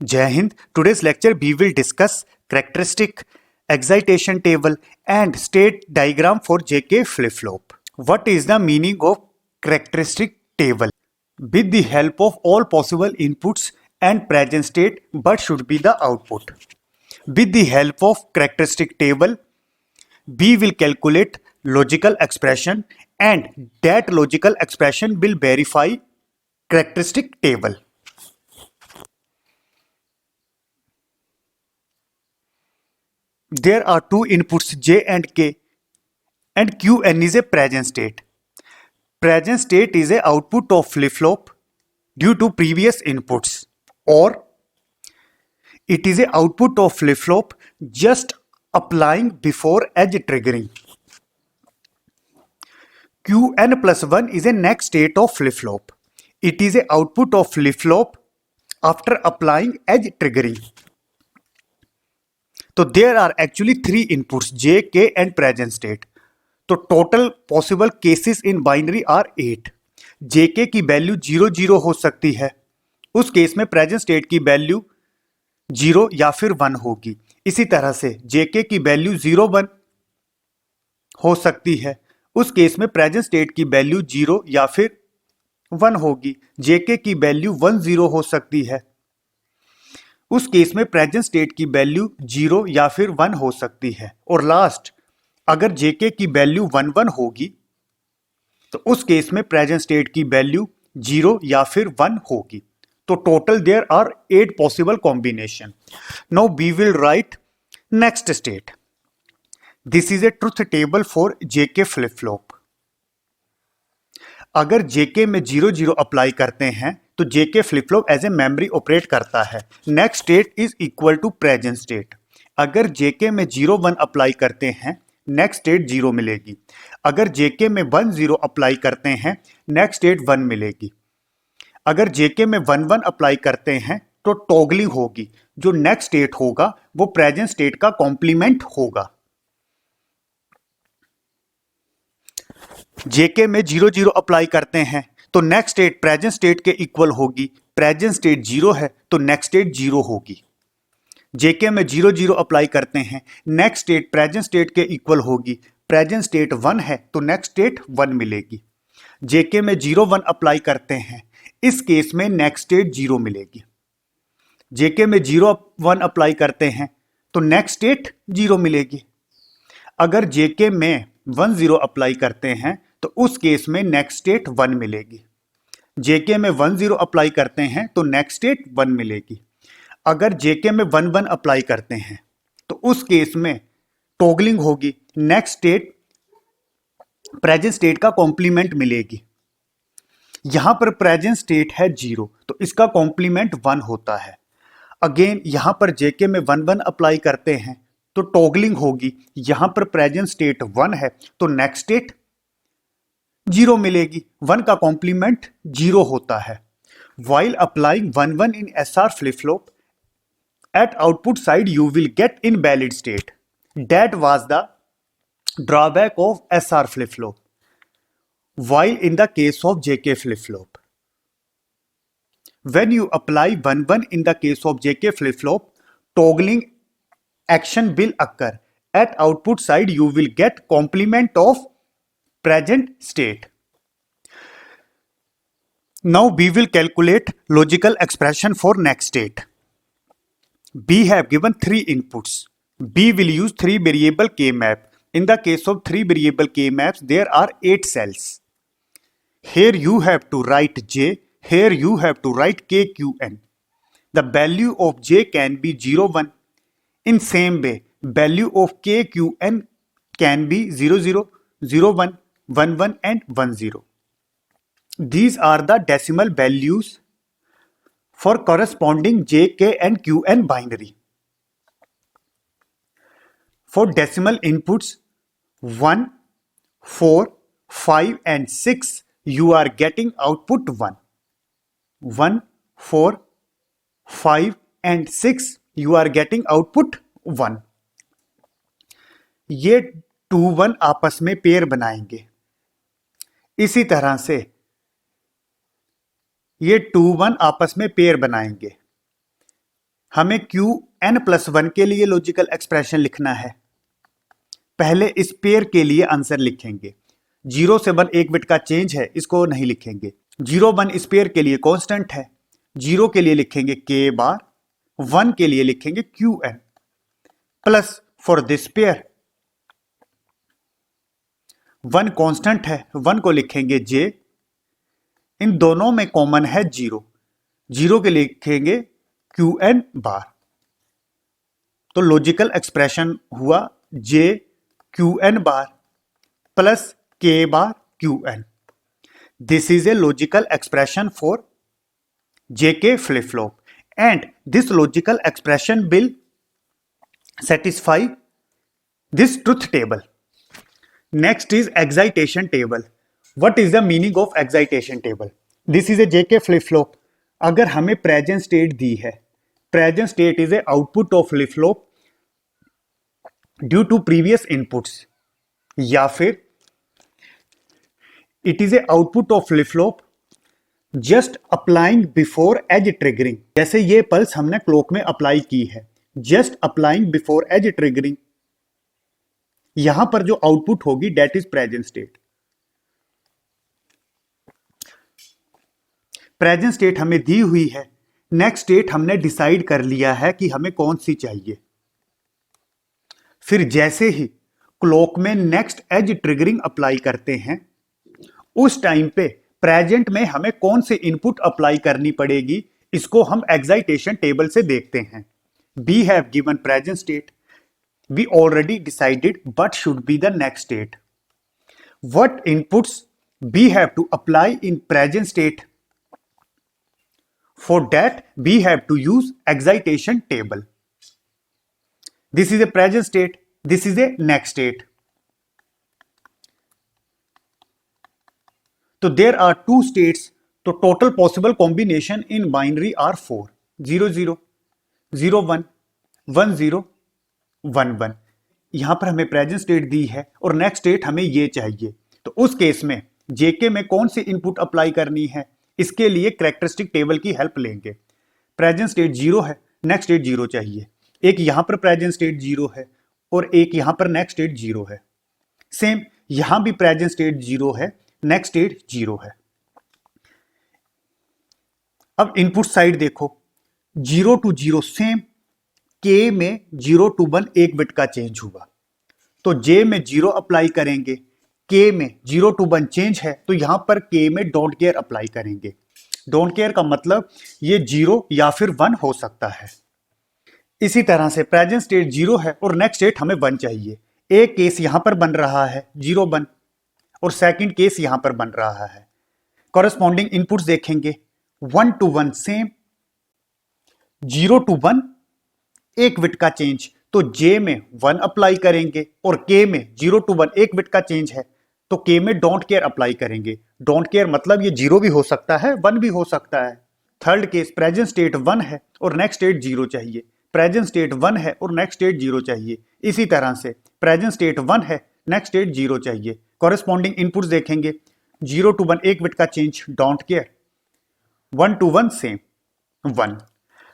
Jai Hind. Today's lecture we will discuss characteristic, excitation table and state diagram for JK flip-flop. What is the meaning of characteristic table? With the help of all possible inputs and present state, but should be the output. With the help of characteristic table, we will calculate logical expression and that logical expression will verify characteristic table. There are two inputs J and K and Qn is a present state. Present state is a output of flip-flop due to previous inputs, or it is a output of flip-flop just applying before edge triggering. Qn plus 1 is a next state of flip-flop. It is a output of flip-flop after applying edge triggering. तो there are actually three inputs J, K and present state. तो total possible cases in binary are 8. JK की value 0 0 हो सकती है. उस case में present state की value 0 या फिर 1 होगी. इसी तरह से JK की वैल्यू 0 1 हो सकती है. उस केस में प्रेजेंट स्टेट की वैल्यू 0 या फिर 1 होगी. JK की वैल्यू 1 0 हो सकती है. उस केस में प्रेजेंट स्टेट की वैल्यू 0 या फिर 1 हो सकती है. और लास्ट, अगर JK की वैल्यू 1 1 होगी तो उस केस में प्रेजेंट स्टेट की वैल्यू 0 या फिर 1 होगी. तो total there are 8 possible combination. Now we will write next state. This is a truth table for JK flip flop. अगर JK में 0 0 अप्लाई करते हैं तो JK flip flop as a memory operate करता है. Next state is equal to present state. अगर JK में 0 1 apply करते हैं नेक्स्ट स्टेट 0 मिलेगी. अगर JK में 1 0 अप्लाई करते हैं नेक्स्ट स्टेट 1 मिलेगी. अगर JK में 1 1 अप्लाई करते हैं तो टॉगलिंग होगी. जो नेक्स्ट स्टेट होगा वो प्रेजेंट स्टेट का कॉम्प्लीमेंट होगा. JK में 0 0 अप्लाई करते हैं तो नेक्स्ट स्टेट प्रेजेंट स्टेट के इक्वल होगी. प्रेजेंट स्टेट 0 है तो नेक्स्ट स्टेट 0 होगी. JK में 0 0 अप्लाई करते हैं नेक्स्ट स्टेट प्रेजेंट स्टेट के इक्वल होगी. प्रेजेंट स्टेट 1 है तो नेक्स्ट स्टेट 1 मिलेगी. JK में 0 1 अप्लाई करते हैं, इस केस में नेक्स्ट स्टेट 0 मिलेगी. JK में 0 1 अप्लाई करते हैं तो नेक्स्ट स्टेट 0 मिलेगी. अगर JK में 1 0 अप्लाई करते हैं तो उस केस में नेक्स्ट स्टेट 1 मिलेगी. JK में 1 0 अप्लाई करते हैं तो नेक्स्ट स्टेट 1 मिलेगी. अगर JK में 1 1 अप्लाई करते हैं तो उस केस में टॉगलिंग होगी. नेक्स्ट स्टेट प्रेजेंट स्टेट का कॉम्प्लीमेंट मिलेगी. यहां पर प्रेजेंट स्टेट है 0 तो इसका कॉम्प्लीमेंट 1 होता है. अगेन यहां पर JK में 1 1 अप्लाई करते हैं तो टॉगलिंग होगी. यहां पर प्रेजेंट स्टेट 1 है तो नेक्स्ट स्टेट 0 मिलेगी. 1 का कॉम्प्लीमेंट 0 होता है. While applying 1 1 in SR flip-flop, at output side you will get invalid state. That was the drawback of SR flip-flop. While in the case of JK flip-flop, when you apply 1 1 in the case of JK flip-flop, toggling action will occur. At output side you will get complement of present state. Now we will calculate logical expression for next state. B have given 3 inputs. B will use 3 variable K map. In the case of 3 variable K maps, there are 8 cells. Here you have to write J. Here you have to write KQN. The value of J can be 0 1. In same way, value of KQN can be 0 0, 0 1, 1 1 and 1 0. These are the decimal values for corresponding J, K and Qn binary. For decimal inputs 1, 4, 5 and 6, you are getting output 1. 1, 4, 5 and 6, you are getting output 1. ये 2 1 आपस में pair बनाएंगे. इसी तरह से ये 2 1 आपस में पेयर बनाएंगे. हमें Qn+1 के लिए लॉजिकल एक्सप्रेशन लिखना है। पहले इस पेयर के लिए आंसर लिखेंगे। 0 से 1 एक बिट का चेंज है, इसको नहीं लिखेंगे। 0 1 इस पेयर के लिए कांस्टेंट है। 0 के लिए लिखेंगे k बार, 1 के लिए लिखेंगे Qn plus for this pair 1 constant है, 1 को लिखेंगे j, इन दोनों में कॉमन है 0, 0 के लिए लिखेंगे Qn बार। तो लॉजिकल एक्सप्रेशन हुआ j Qn bar plus k bar Qn। This is a logical expression for JK flip flop and this logical expression will satisfy this truth table. Next is excitation table. What is the meaning of excitation table? This is a JK flip flop. अगर हमें present state दी है, present state is a output of flip flop due to previous inputs, या फिर it is a output of flip flop just applying before edge triggering. जैसे ये pulse हमने clock में apply की है, just applying before edge triggering, यहां पर जो आउटपुट होगी that is present state. Present state हमें दी हुई है, नेक्स्ट स्टेट हमने डिसाइड कर लिया है कि हमें कौन सी चाहिए। फिर जैसे ही क्लॉक में नेक्स्ट एज ट्रिगरिंग अप्लाई करते हैं, उस टाइम पे प्रेजेंट में हमें कौन से इनपुट अप्लाई करनी पड़ेगी, इसको हम एक्साइटेशन टेबल से देखते हैं। We have given present state, we already decided what should be the next state. What inputs we have to apply in present state, for that we have to use excitation table. This is a present state, this is a next state. तो there are 2 states, तो total possible combination in binary are 4, 0 0 0 1 1 0 1 1। यहां पर हमें present state दी है और next state हमें ये चाहिए। तो उस केस में जेके में कौन सी इनपुट अप्लाई करनी है, इसके लिए कैरेक्टरिस्टिक टेबल की हेल्प लेंगे। प्रेजेंट स्टेट 0 है, नेक्स्ट स्टेट 0 चाहिए। एक यहां पर प्रेजेंट स्टेट 0 है और एक यहां पर नेक्स्ट स्टेट 0 है। सेम यहां भी प्रेजेंट स्टेट 0 है, नेक्स्ट स्टेट 0 है। अब इनपुट साइड देखो, 0 to 0 सेम, के में 0 to 1 एक बिट का चेंज हुआ, तो जे में 0 अप्लाई करेंगे, के में 0 to 1 चेंज है तो यहां पर के में डोंट केयर अप्लाई करेंगे। डोंट केयर का मतलब ये 0 या फिर 1 हो सकता है। इसी तरह से प्रेजेंट स्टेट 0 है और नेक्स्ट स्टेट हमें 1 चाहिए। एक केस यहां पर बन रहा है 0 1 और सेकंड केस यहां पर बन रहा है। कॉरेस्पॉन्डिंग इनपुट्स देखेंगे, 1 to 1 सेम, 0 to 1 एक बिट का चेंज, तो जे में 1 अप्लाई करेंगे और के में 0 to 1 एक बिट का चेंज है तो के में डोंट केयर अप्लाई करेंगे। डोंट केयर मतलब ये 0 भी हो सकता है, 1 भी हो सकता है। थर्ड केस प्रेजेंट स्टेट 1 है और नेक्स्ट स्टेट 0 चाहिए, प्रेजेंट स्टेट 1 है और नेक्स्ट स्टेट 0 चाहिए। इसी तरह से प्रेजेंट स्टेट 1 है, नेक्स्ट स्टेट 0 चाहिए। कॉरेस्पॉन्डिंग इनपुट्स देखेंगे, 0 to 1 एक बिट का change, don't care, 1 to 1 same, 1।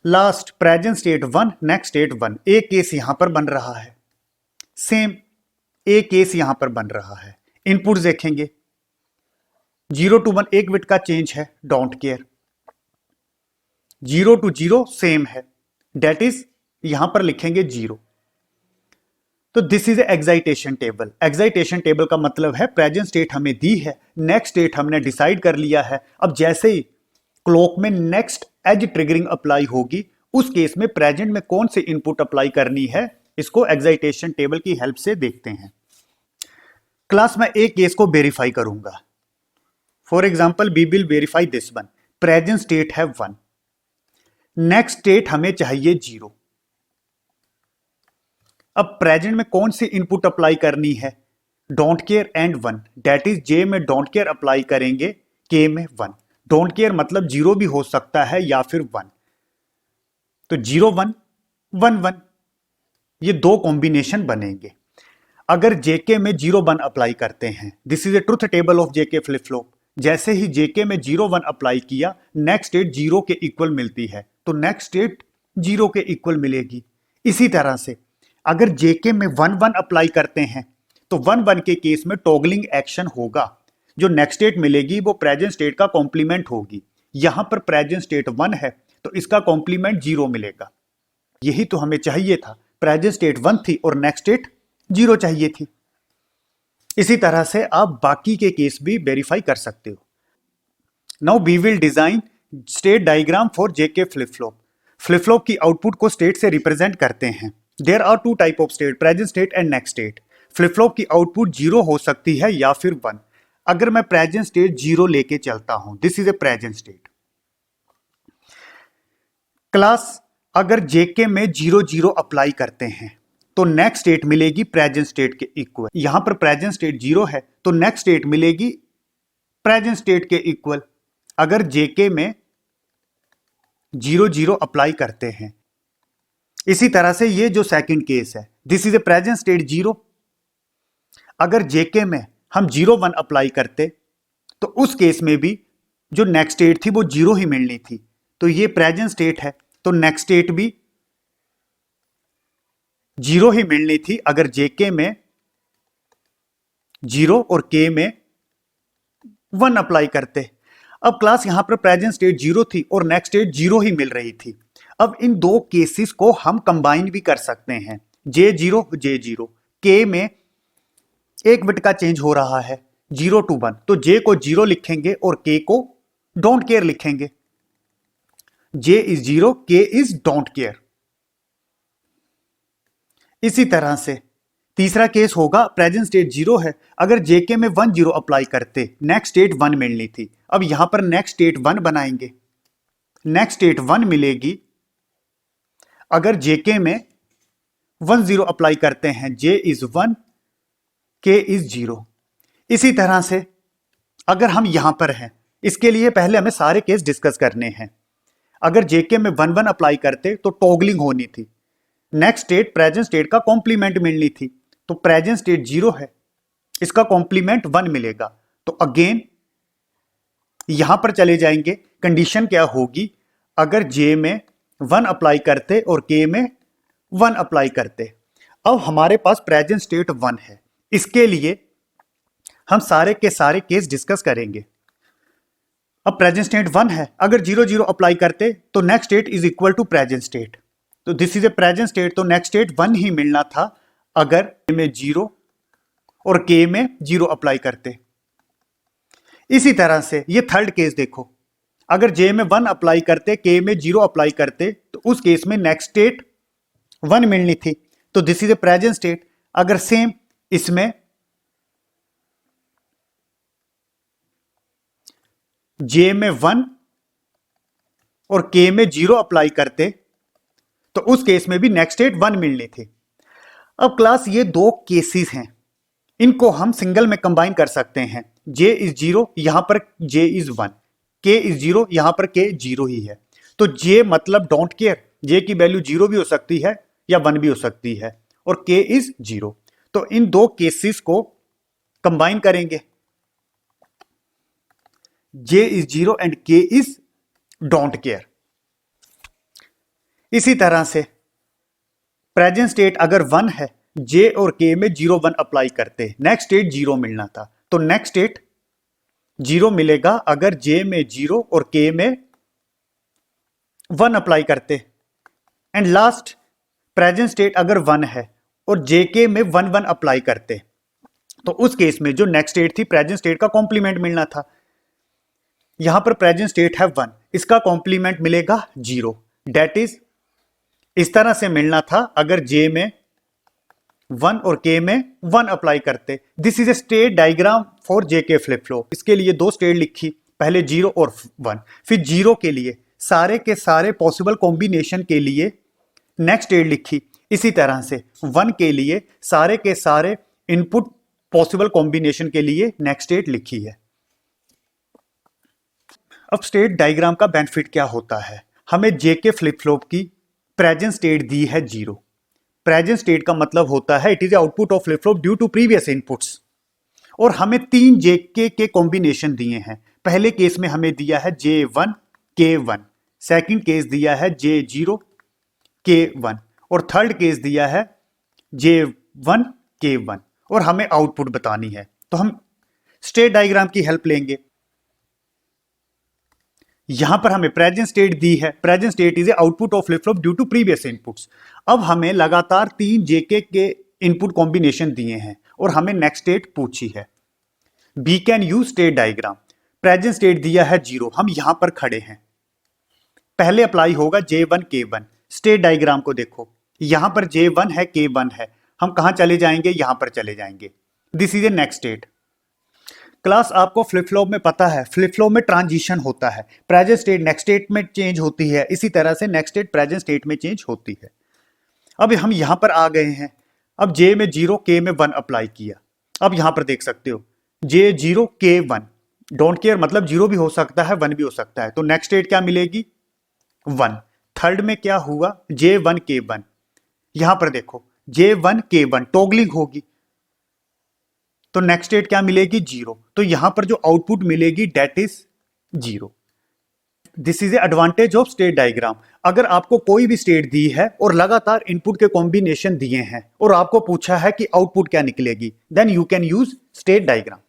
Last present state 1, next state 1, एक केस यहां पर बन रहा है, सेम एक केस यहां पर बन रहा है। इनपुट्स देखेंगे, 0 to 1 एक बिट का चेंज है, डोंट केयर, 0 to 0 सेम है, डेट इज यहां पर लिखेंगे 0। तो this is excitation table. Excitation table का मतलब है प्रेजेंट स्टेट हमें दी है, नेक्स्ट स्टेट हमने डिसाइड कर लिया है। अब जैसे ही क्लॉक में नेक्स्ट एज ट्रिगरिंग अप्लाई होगी, उस केस में प्रेजेंट में कौन से इनपुट अप्लाई करनी है, इसको एक्साइटेशन टेबल की हेल्प से देखते हैं। क्लास में एक केस को वेरीफाई करूंगा। For example we will verify this one. Present state है 1, नेक्स्ट स्टेट हमें चाहिए 0। अब प्रेजेंट में कौन सी इनपुट अप्लाई करनी है, don't care and 1, that is J में डोंट केयर अप्लाई करेंगे, के में 1। डोंट केयर मतलब 0 भी हो सकता है या फिर 1, तो 0 1 1 1, ये दो कॉम्बिनेशन बनेंगे। अगर जेके में 0 1 अप्लाई करते हैं, this is a truth table of JK flip flop. जैसे ही जेके में 0 1 अप्लाई किया, नेक्स्ट स्टेट 0 के इक्वल मिलती है, तो नेक्स्ट स्टेट जीरो के इक्वल मिलेगी। इसी तरह से अगर जेके में 1 1 अप्लाई करते हैं तो 1 1 के केस में टॉगलिंग एक्शन होगा। जो नेक्स्ट स्टेट मिलेगी वो प्रेजेंट स्टेट का कॉम्प्लीमेंट होगी। यहां पर प्रेजेंट स्टेट 1 है तो इसका कॉम्प्लीमेंट 0 मिलेगा। यही तो हमें चाहिए था, प्रेजेंट स्टेट 1 थी और नेक्स्ट स्टेट 0 चाहिए थी। इसी तरह से आप बाकी के केस भी वेरीफाई कर सकते हो। Now we will design state diagram for JK flip flop. Flip flop की आउटपुट को स्टेट से रिप्रेजेंट करते हैं। There are two type of state, present state and next state. Flip flop की आउटपुट 0 हो सकती है या फिर 1। अगर मैं प्रेजेंट स्टेट 0 लेके चलता हूं, this is a present state. Class अगर जेके में 0 0 अप्लाई करते हैं तो नेक्स्ट स्टेट मिलेगी प्रेजेंट स्टेट के इक्वल। यहां पर प्रेजेंट स्टेट 0 है तो नेक्स्ट स्टेट मिलेगी प्रेजेंट स्टेट के इक्वल। अगर जेके में 0 0 अप्लाई करते हैं, इसी तरह से ये जो सेकंड केस है, this is a present state 0। अगर जेके में हम 0 1 अप्लाई करते तो उस केस में भी जो नेक्स्ट स्टेट थी वो 0 ही मिलनी थी। तो ये प्रेजेंट स्टेट है तो नेक्स्ट स्टेट भी 0 ही मिलनी थी अगर जेके में 0 और के में 1 अप्लाई करते। अब क्लास यहां पर प्रेजेंट स्टेट 0 थी और नेक्स्ट स्टेट 0 ही मिल रही थी। अब इन दो केसेस को हम कंबाइन भी कर सकते हैं, J0 J0। के में एक बिट का चेंज हो रहा है 0 to 1, तो J को 0 लिखेंगे और K को डोंट केयर लिखेंगे। J is 0, K is don't care. इसी तरह से तीसरा केस होगा, प्रेजेंट स्टेट 0 है, अगर जेके में 1 0 अप्लाई करते, नेक्स्ट स्टेट 1 मिलनी थी। अब यहां पर नेक्स्ट स्टेट 1 बनाएंगे, नेक्स्ट स्टेट 1 मिलेगी अगर जेके में 1 0 अप्लाई करते हैं। J is 1, K is 0। इसी तरह से अगर हम यहां पर हैं, इसके लिए पहले हमें सारे केस डिस्कस करने हैं। अगर जेके में 1 1 अप्लाई करते तो टॉगलिंग होनी थी, नेक्स्ट स्टेट प्रेजेंट स्टेट का कॉम्प्लीमेंट मिलनी थी। तो प्रेजेंट स्टेट 0 है, इसका कॉम्प्लीमेंट 1 मिलेगा। तो अगेन यहां पर चले जाएंगे, कंडीशन क्या होगी, अगर J में 1 अप्लाई करते और K में 1 अप्लाई करते। अब हमारे पास प्रेजेंट स्टेट 1 है, इसके लिए हम सारे के सारे केस डिस्कस करेंगे। अब प्रेजेंट स्टेट 1 है, अगर 0 0 अप्लाई करते तो next state is equal to present state. तो this is a present state, तो नेक्स्ट स्टेट 1 ही मिलना था अगर K में 0 और K में 0 अप्लाई करते। इसी तरह से ये थर्ड केस देखो, अगर J में 1 अप्लाई करते, K में 0 अप्लाई करते, तो उस केस में नेक्स्ट स्टेट 1 मिलनी थी। तो this is a present state. अगर सेम इसमें J में 1 और K में 0 अप्लाई करते तो उस केस में भी नेक्स्ट स्टेट 1 मिलनी थी। अब क्लास ये दो केसेस हैं, इनको हम सिंगल में कंबाइन कर सकते हैं। J इज 0, यहां पर J इज 1, K इज 0, यहां पर K 0 ही है। तो J मतलब डोंट केयर, J की वैल्यू 0 भी हो सकती है या 1 भी हो सकती है, और K इज 0। तो इन दो केसेस को कंबाइन करेंगे, J is 0 and K is don't care. इसी तरह से प्रेजेंट स्टेट अगर 1 है, J और K में 0 1 अप्लाई करते, नेक्स्ट स्टेट 0 मिलना था। तो नेक्स्ट स्टेट 0 मिलेगा अगर J में 0 और K में 1 अप्लाई करते। एंड लास्ट, प्रेजेंट स्टेट अगर 1 है और JK में 1 1 अप्लाई करते, तो उस केस में जो नेक्स्ट स्टेट थी प्रेजेंट स्टेट का कॉम्प्लीमेंट मिलना था। यहां पर प्रेजेंट स्टेट है 1, इसका कॉम्प्लीमेंट मिलेगा 0। डेट इज इस तरह से मिलना था अगर J में 1 और K में 1 अप्लाई करते। This is A state diagram for JK flip flop. इसके लिए दो स्टेट लिखी, पहले 0 और 1, फिर 0 के लिए सारे के सारे पॉसिबल कॉम्बिनेशन के लिए नेक्स्ट स्टेट लिखी। इसी तरह से 1 के लिए सारे के सारे इनपुट पॉसिबल कॉम्बिनेशन के लिए नेक्स्ट स्टेट लिखी है। अब स्टेट डायग्राम का बेनिफिट क्या होता है, हमें JK फ्लिप फ्लॉप की प्रेजेंट स्टेट दी है 0। प्रेजेंट स्टेट का मतलब होता है it is output of flip flop due to previous inputs, और हमें 3 JK के कॉम्बिनेशन दिए हैं। पहले केस में हमें दिया है J1 K1, सेकंड केस दिया है J0 K1 और थर्ड केस दिया है J1 K1 और हमें आउटपुट बतानी है। तो हम स्टेट डायग्राम की हेल्प लेंगे। यहां पर हमें प्रेजेंट स्टेट दी है। Present state is a output of flip flop due to previous inputs. अब हमें लगातार 3 जेके के इनपुट कॉम्बिनेशन दिए हैं और हमें नेक्स्ट स्टेट पूछी है। We can use state diagram. Present state दिया है 0, हम यहां पर खड़े हैं। पहले अप्लाई होगा J1 K1। स्टेट डायग्राम को देखो, यहां पर J1 है, K1 है, हम कहां चले जाएंगे, यहां पर चले जाएंगे। This is a next state. Class आपको फ्लिप फ्लॉप में पता है, फ्लिप फ्लॉप में ट्रांजिशन होता है, प्रेजेंट स्टेट नेक्स्ट स्टेट में चेंज होती है, इसी तरह से नेक्स्ट स्टेट प्रेजेंट स्टेट में चेंज होती है। अब हम यहां पर आ गए हैं। अब J में 0, K में 1 अप्लाई किया। अब यहां पर देख सकते हो J0 K1, डोंट केयर, मतलब 0 भी हो सकता है, 1 भी हो सकता है। तो नेक्स्ट स्टेट क्या मिलेगी, 1। थर्ड में क्या हुआ, J1 K1। यहां पर देखो J1 K1 टॉगलिंग होगी, तो नेक्स्ट स्टेट क्या मिलेगी, 0। तो यहां पर जो आउटपुट मिलेगी that is 0। This is a advantage of state diagram. अगर आपको कोई भी स्टेट दी है और लगातार इनपुट के कॉम्बिनेशन दिए हैं और आपको पूछा है कि आउटपुट क्या निकलेगी, then you can use state diagram.